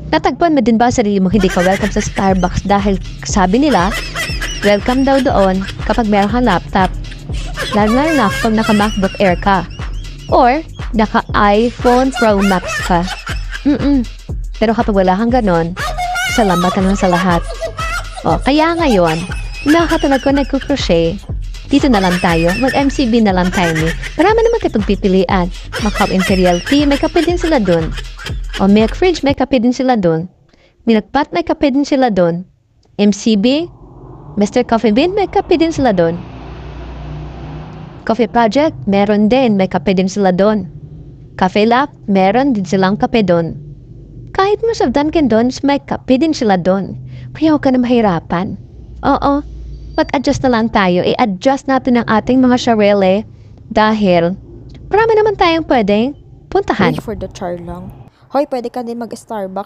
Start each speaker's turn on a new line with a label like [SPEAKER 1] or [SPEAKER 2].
[SPEAKER 1] Natagpuan mo din ba sa sarili mo hindi ka welcome sa Starbucks dahil sabi nila, welcome daw doon kapag meron kang laptop. Lalo na kapag naka-MacBook Air ka. Or, naka-iPhone Pro Max ka. Pero kapag wala kang ganon, salamat ka lang sa lahat. O, kaya ngayon, nakakatalag ko nagkukrochet. Dito na lang tayo. Mag-MCB na lang tayo ni. Marami naman kayo pagpipilian. Macau Imperial Tea, may kape din sila dun. O Milk Fridge, may kape din sila dun. Milk Pot, may kape din sila dun. MCB, Mr. Coffee Bean, may kape din sila dun. Coffee Project, meron din, may kape din sila dun. Cafe Lab, meron din silang kape dun. Kahit mo sa Dunkin' Donuts, may kape din sila dun. Kaya huwag ka na mahirapan. Oo, mag-adjust na lang tayo. I-adjust natin ang ating mga sarili dahil marami naman tayong pwedeng puntahan.
[SPEAKER 2] Wait for the char lang. Hoy, pwede ka din mag-Starbucks.